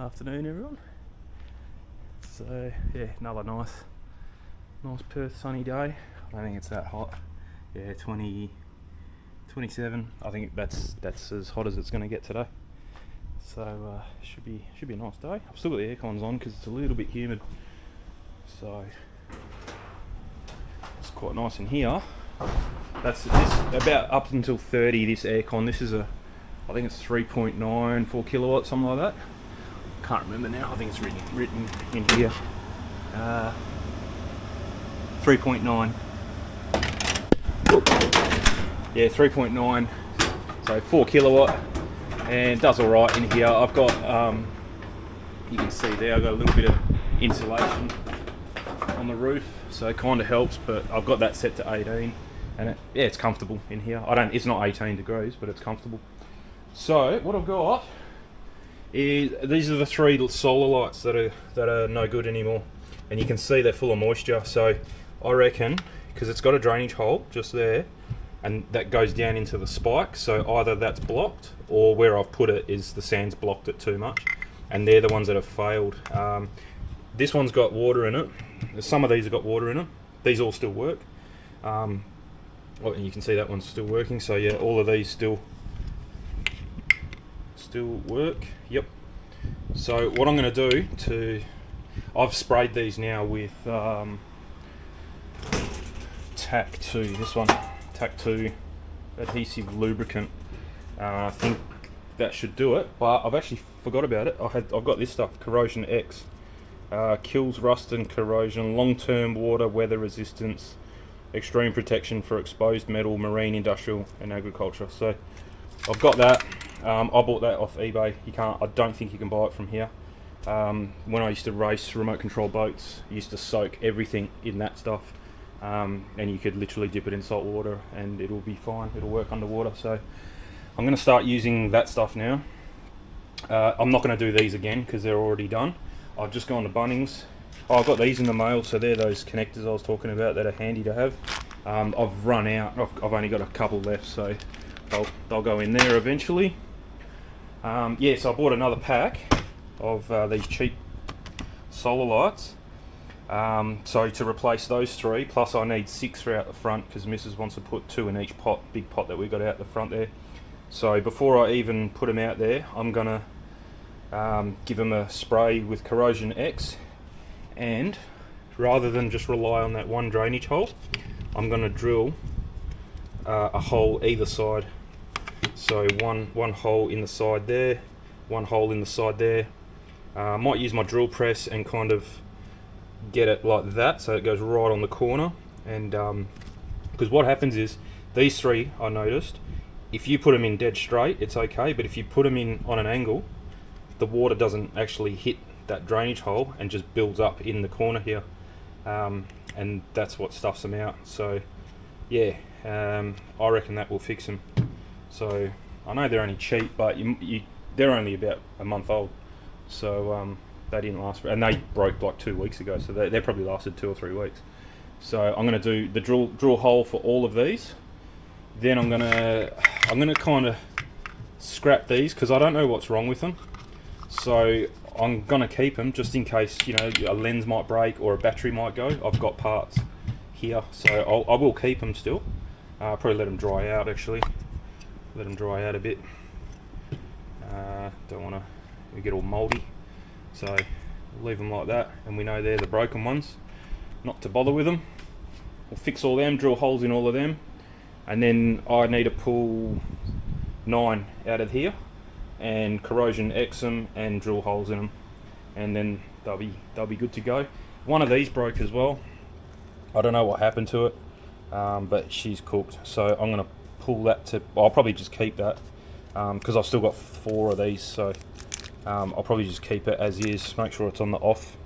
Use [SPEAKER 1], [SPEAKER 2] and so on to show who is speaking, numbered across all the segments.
[SPEAKER 1] Afternoon, everyone. So yeah, another nice Perth sunny day. I don't think it's that hot. Yeah, 27. I think that's as hot as it's going to get today. So should be a nice day. I've still got the aircons on because it's a little bit humid. So it's quite nice in here. That's this about up until 30. This aircon. This is I think it's 3.9, 4 kilowatts, something like that. Can't remember now. I think it's written in here. 3.9. Yeah, 3.9. So 4 kilowatt, and it does all right in here. I've got, you can see there, I've got a little bit of insulation on the roof, so it kind of helps. But I've got that set to 18, and it's comfortable in here. It's not 18 degrees, but it's comfortable. So what I've got is these are the 3 solar lights that are no good anymore, and you can see they're full of moisture. So I reckon, because it's got a drainage hole just there, and that goes down into the spike, so either that's blocked or where I've put it is the sand's blocked it too much, and they're the ones that have failed. This one's got water in it. Some of these have got water in them. These all still work. And you can see that one's still working. So yeah, all of these still work. Yep. So what I'm going to do I've sprayed these now with TAC 2. This one, TAC 2 adhesive lubricant. I think that should do it, but I've actually forgot about it. I've got this stuff, Corrosion X. Kills rust and corrosion, long-term water, weather resistance, extreme protection for exposed metal, marine, industrial and agriculture. So I've got that. I bought that off eBay. I don't think you can buy it from here. When I used to race remote control boats, I used to soak everything in that stuff, and you could literally dip it in salt water and it'll be fine. It'll work underwater. So I'm going to start using that stuff now. I'm not going to do these again because they're already done. I've just gone to Bunnings. I've got these in the mail, so they're those connectors I was talking about that are handy to have. I've run out. I've only got a couple left, so they'll go in there eventually. Yeah, so I bought another pack of these cheap solar lights. So to replace those 3, plus I need 6 for out the front because Mrs. wants to put 2 in each pot, big pot that we got out the front there. So before I even put them out there, I'm gonna give them a spray with Corrosion X, and rather than just rely on that one drainage hole, I'm gonna drill a hole either side. So one hole in the side there, one hole in the side there. I might use my drill press and kind of get it like that so it goes right on the corner. And because what happens is these 3, I noticed, if you put them in dead straight it's okay, but if you put them in on an angle, the water doesn't actually hit that drainage hole and just builds up in the corner here, and that's what stuffs them out. So yeah, I reckon that will fix them. So I know they're only cheap, but they're only about a month old, so they didn't last and they broke like 2 weeks ago, so they probably lasted 2 or 3 weeks. So I'm going to do the drill hole for all of these. Then I'm gonna kind of scrap these because I don't know what's wrong with them. So I'm gonna keep them just in case, a lens might break or a battery might go. I've got parts here, so I will keep them still. Probably let them dry out actually. Let them dry out a bit. Don't want to get all mouldy, so leave them like that, and we know they're the broken ones. Not to bother with them. We'll fix all them, drill holes in all of them, and then I need to pull 9 out of here and Corrosion X them and drill holes in them, and then they'll be good to go. One of these broke as well. I don't know what happened to it, but she's cooked. So I'm gonna pull that I'll probably just keep that because I've still got 4 of these. So I'll probably just keep it as is. Make sure it's on the off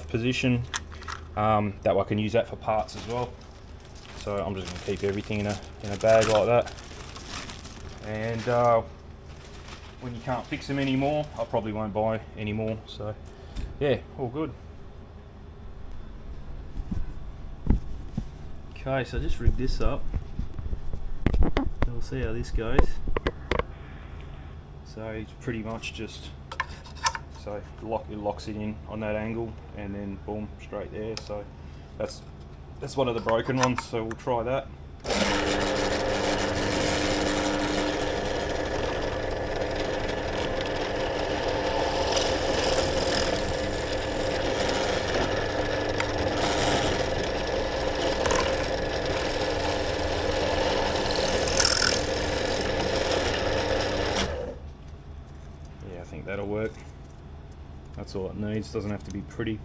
[SPEAKER 1] position. That way I can use that for parts as well. So I'm just gonna keep everything in a bag like that. And when you can't fix them anymore, I probably won't buy any more. So yeah, all good. Okay, so I just rigged this up. We'll see how this goes. So it's pretty much just So it locks it in on that angle, and then boom, straight there. So that's one of the broken ones, so we'll try that. Yeah, I think that'll work. That's all it needs. Doesn't have to be pretty.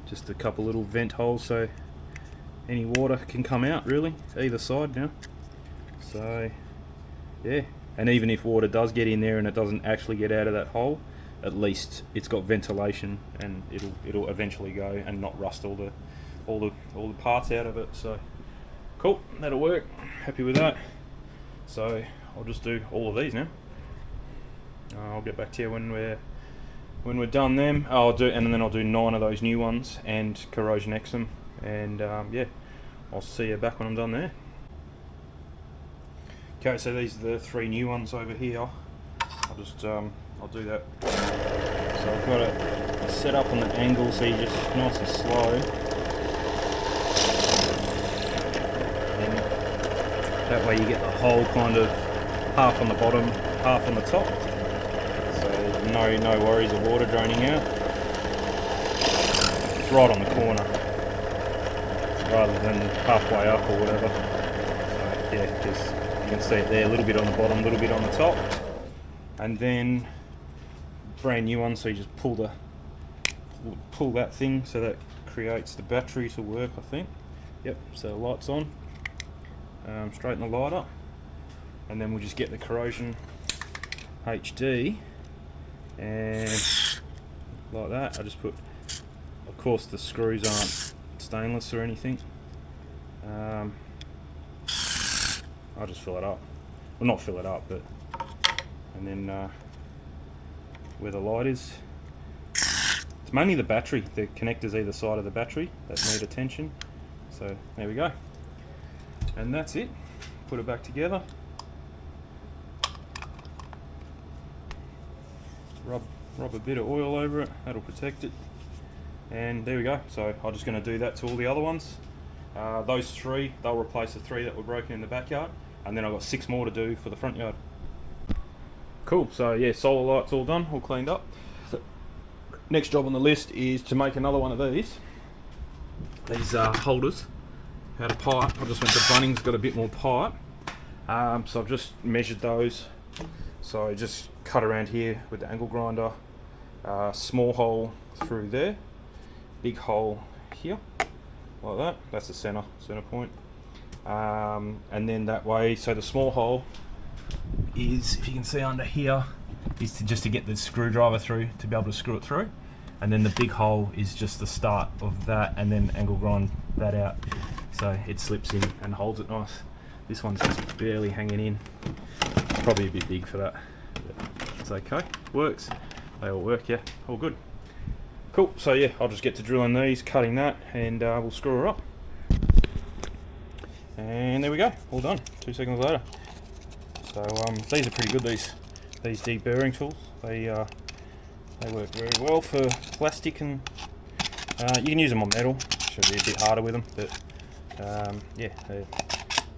[SPEAKER 1] Just a couple little vent holes so any water can come out, really, either side now. So yeah, and even if water does get in there and it doesn't actually get out of that hole, at least it's got ventilation, and it'll eventually go and not rust all the parts out of it. So cool, that'll work. Happy with that. So I'll just do all of these now. I'll get back to you when we're done them. And then I'll do 9 of those new ones and Corrosion X them, and yeah, I'll see you back when I'm done there. Okay, so these are the 3 new ones over here. I'll do that. So I've got it set up on the angle, so you just nice and slow. And that way you get the hole kind of half on the bottom, half on the top. So no worries of water draining out. It's right on the corner, rather than halfway up or whatever. So yeah, just you can see it there, a little bit on the bottom, a little bit on the top. And then brand new one, so you just pull that thing, so that creates the battery to work, I think. Yep, so the light's on. Straighten the light up, and then we'll just get the Corrosion HD, and like that. I just put, of course the screws aren't stainless or anything. I'll just fill it up. Well, not fill it up, but and then where the light is, it's mainly the battery, the connectors either side of the battery that need attention. So there we go, and that's it. Put it back together, rub a bit of oil over it, that'll protect it, and there we go. So I'm just going to do that to all the other ones. Those 3, they'll replace the 3 that were broken in the backyard, and then I've got 6 more to do for the front yard. Cool, so yeah, solar lights all done, all cleaned up. So next job on the list is to make another one of these holders out of pipe. I just went to Bunnings, got a bit more pipe. So I've just measured those. So I just cut around here with the angle grinder, small hole through there, big hole here, like that. That's the center point. And then that way, so the small hole is, if you can see under here, is just to get the screwdriver through, to be able to screw it through. And then the big hole is just the start of that, and then angle grind that out so it slips in and holds it nice. This one's just barely hanging in. Probably a bit big for that, but it's okay, works. They all work, yeah, all good. Cool, so yeah, I'll just get to drilling these, cutting that, and we'll screw her up. And there we go, all done, 2 seconds later. So these are pretty good, these deburring tools. They work very well for plastic, and you can use them on metal. Should be a bit harder with them, but yeah,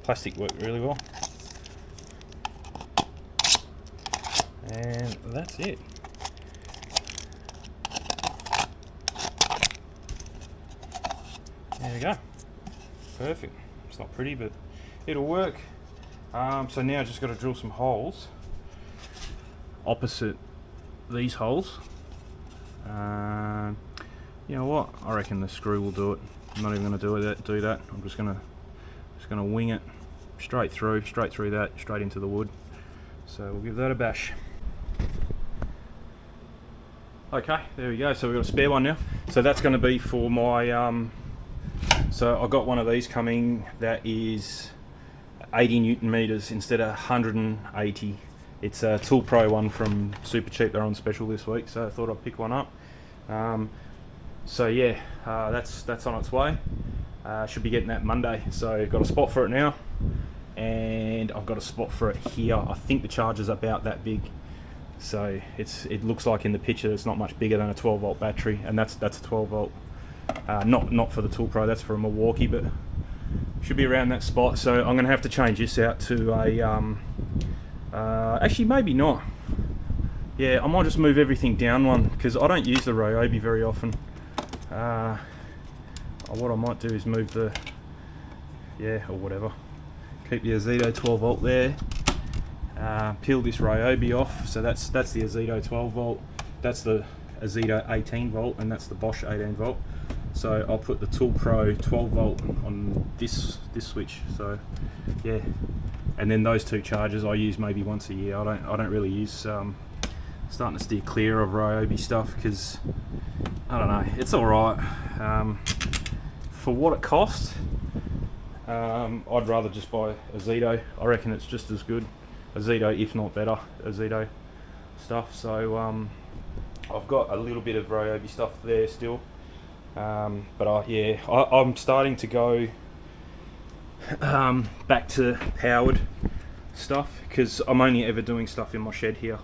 [SPEAKER 1] plastic work really well. And that's it. There we go. Perfect. It's not pretty, but it'll work. So now I just got to drill some holes opposite these holes. You know what? I reckon the screw will do it. I'm not even going to do that. I'm just going to wing it straight through that, straight into the wood. So we'll give that a bash. Okay, there we go. So we've got a spare one now. So that's going to be for my. So I got one of these coming that is 80 Newton meters instead of 180. It's a Tool Pro one from Super Cheap. They're on special this week, so I thought I'd pick one up. So yeah, that's on its way. Should be getting that Monday. So I've got a spot for it now, and I've got a spot for it here. I think the charger's about that big. So it looks like in the picture it's not much bigger than a 12 volt battery, and that's a 12 volt. Not for the Tool Pro, that's for a Milwaukee, but should be around that spot. So I'm going to have to change this out to a actually maybe not. Yeah, I might just move everything down one, because I don't use the Ryobi very often. What I might do is move the, or whatever. Keep the Azedo 12 volt there. Peel this Ryobi off. So that's the Azedo 12 volt. That's the Azedo 18 volt, and that's the Bosch 18 volt. So I'll put the Tool Pro 12 volt on this switch. So yeah, and then those two chargers I use maybe once a year. I don't really use. Starting to steer clear of Ryobi stuff, because I don't know, it's all right. For what it costs, I'd rather just buy Azedo. I reckon it's just as good, Azedo, if not better, Azedo stuff. So I've got a little bit of Ryobi stuff there still, but I'm starting to go back to powered stuff, because I'm only ever doing stuff in my shed here.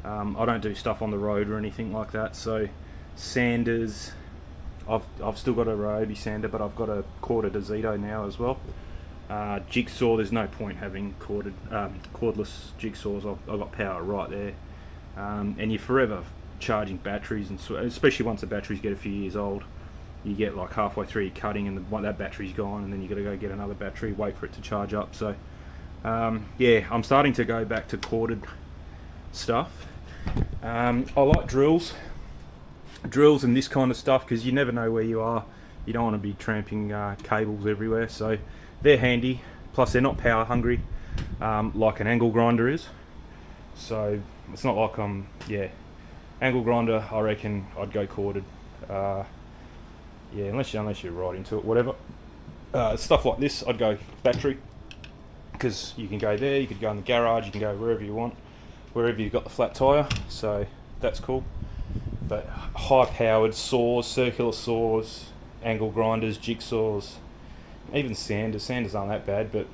[SPEAKER 1] I don't do stuff on the road or anything like that. So sanders, I've still got a Ryobi sander, but I've got a corded Azedo now as well. Jigsaw, there's no point having cordless jigsaws. I've got power right there, and you're forever charging batteries, and especially once the batteries get a few years old, you get like halfway through your cutting and that battery's gone, and then you got to go get another battery, wait for it to charge up. So yeah, I'm starting to go back to corded stuff. I like drills and this kind of stuff, because you never know where you are. You don't want to be tramping cables everywhere, so they're handy. Plus they're not power hungry like an angle grinder is. So it's not like angle grinder, I reckon I'd go corded. Unless you're right into it, whatever. Stuff like this, I'd go battery, because you can go there, you could go in the garage, you can go wherever you want, wherever you've got the flat tyre, so that's cool. But high powered saws, circular saws, angle grinders, jigsaws, even sanders aren't that bad, but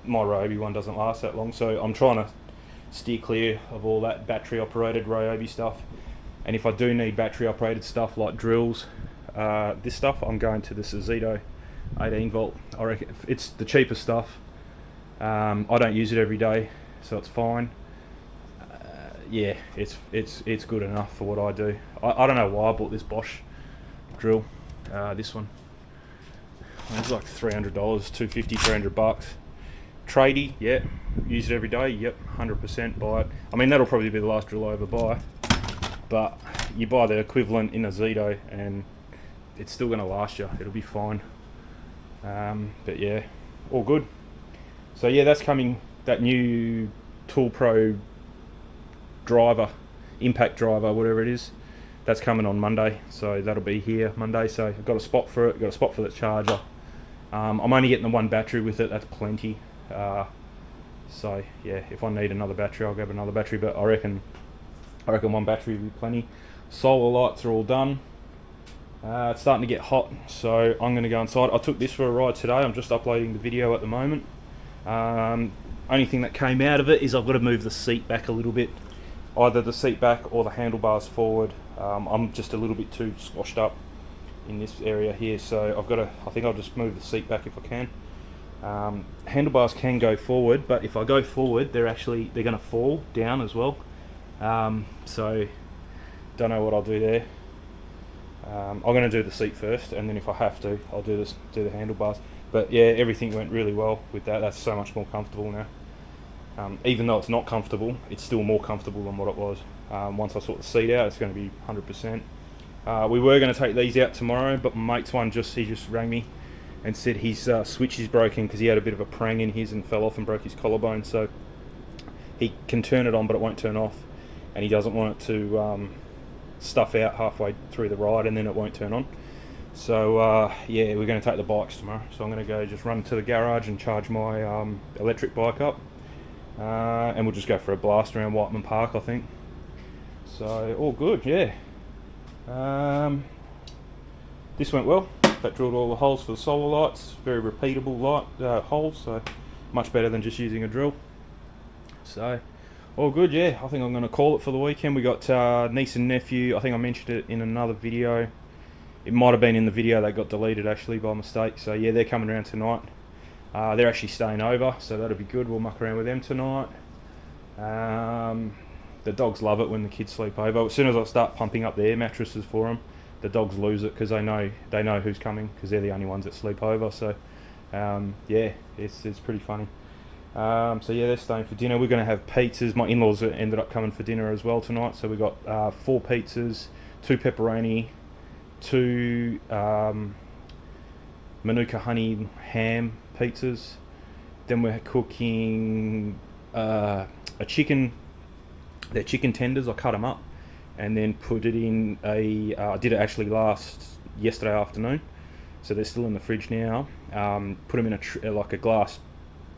[SPEAKER 1] my Ryobi one doesn't last that long, so I'm trying to steer clear of all that battery operated Ryobi stuff. And if I do need battery operated stuff like drills, this stuff, I'm going to this Azedo 18 volt. I reckon it's the cheapest stuff. I don't use it every day, so it's fine. It's good enough for what I do. I don't know why I bought this Bosch drill, this one. It's like $300, $250, $300. Tradie, yeah, use it every day, yep, 100% buy it. I mean, that'll probably be the last drill I ever buy, but you buy the equivalent in Azedo and it's still going to last you, it'll be fine. But yeah, all good. So yeah, that's coming, that new Tool Pro driver, impact driver, whatever it is, that's coming on Monday, so that'll be here Monday. So I've got a spot for it, got a spot for the charger. I'm only getting the one battery with it, that's plenty. So yeah, if I need another battery, I'll grab another battery, but I reckon one battery will be plenty. Solar lights are all done. It's starting to get hot, so I'm going to go inside. I took this for a ride today. I'm just uploading the video at the moment. Only thing that came out of it is I've got to move the seat back a little bit, either the seat back or the handlebars forward. I'm just a little bit too squashed up in this area here, so I think I'll just move the seat back if I can. Handlebars can go forward, but if I go forward, they're going to fall down as well. So don't know what I'll do there. I'm going to do the seat first, and then if I have to, I'll do the handlebars. But yeah, everything went really well with that. That's so much more comfortable now. Even though it's not comfortable, it's still more comfortable than what it was. Once I sort the seat out, it's going to be 100%. We were going to take these out tomorrow, but my mate's one he just rang me and said his switch is broken because he had a bit of a prang in his and fell off and broke his collarbone. So he can turn it on, but it won't turn off, and he doesn't want it to stuff out halfway through the ride and then it won't turn on. So yeah, we're going to take the bikes tomorrow, so I'm going to go just run to the garage and charge my electric bike up, and we'll just go for a blast around Whiteman Park, I think. So all good, yeah. This went well. That drilled all the holes for the solar lights. Very repeatable holes, so much better than just using a drill. So All good, yeah. I think I'm going to call it for the weekend. We got niece and nephew. I think I mentioned it in another video. It might have been in the video that got deleted actually by mistake. So yeah, they're coming around tonight. They're actually staying over, so that'll be good. We'll muck around with them tonight. The dogs love it when the kids sleep over. As soon as I start pumping up their mattresses for them, the dogs lose it because they know who's coming because they're the only ones that sleep over. So yeah, it's pretty funny. So yeah, they're staying for dinner. We're going to have pizzas. My in-laws ended up coming for dinner as well tonight. So we got 4 pizzas, 2 pepperoni, 2 Manuka honey ham pizzas. Then we're cooking a chicken. They're chicken tenders. I cut them up and then put it in a. I did it actually yesterday afternoon, so they're still in the fridge now. Put them in like a glass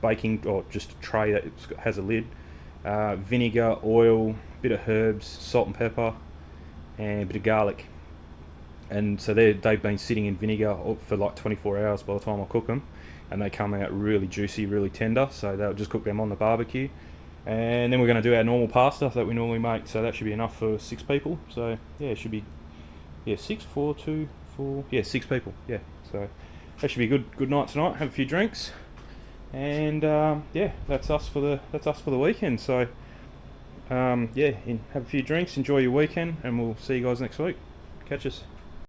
[SPEAKER 1] baking or just a tray that has a lid. Vinegar, oil, bit of herbs, salt and pepper, and a bit of garlic. And so they've been sitting in vinegar for like 24 hours by the time I cook them, and they come out really juicy, really tender. So they'll just cook them on the barbecue, and then we're going to do our normal pasta that we normally make. So that should be enough for 6 people. So yeah, it should be 6, 4, 2, 4, 6 people. Yeah, so that should be a good night tonight. Have a few drinks, and yeah, that's us for the weekend. So yeah, have a few drinks, enjoy your weekend, and we'll see you guys next week. Catch us.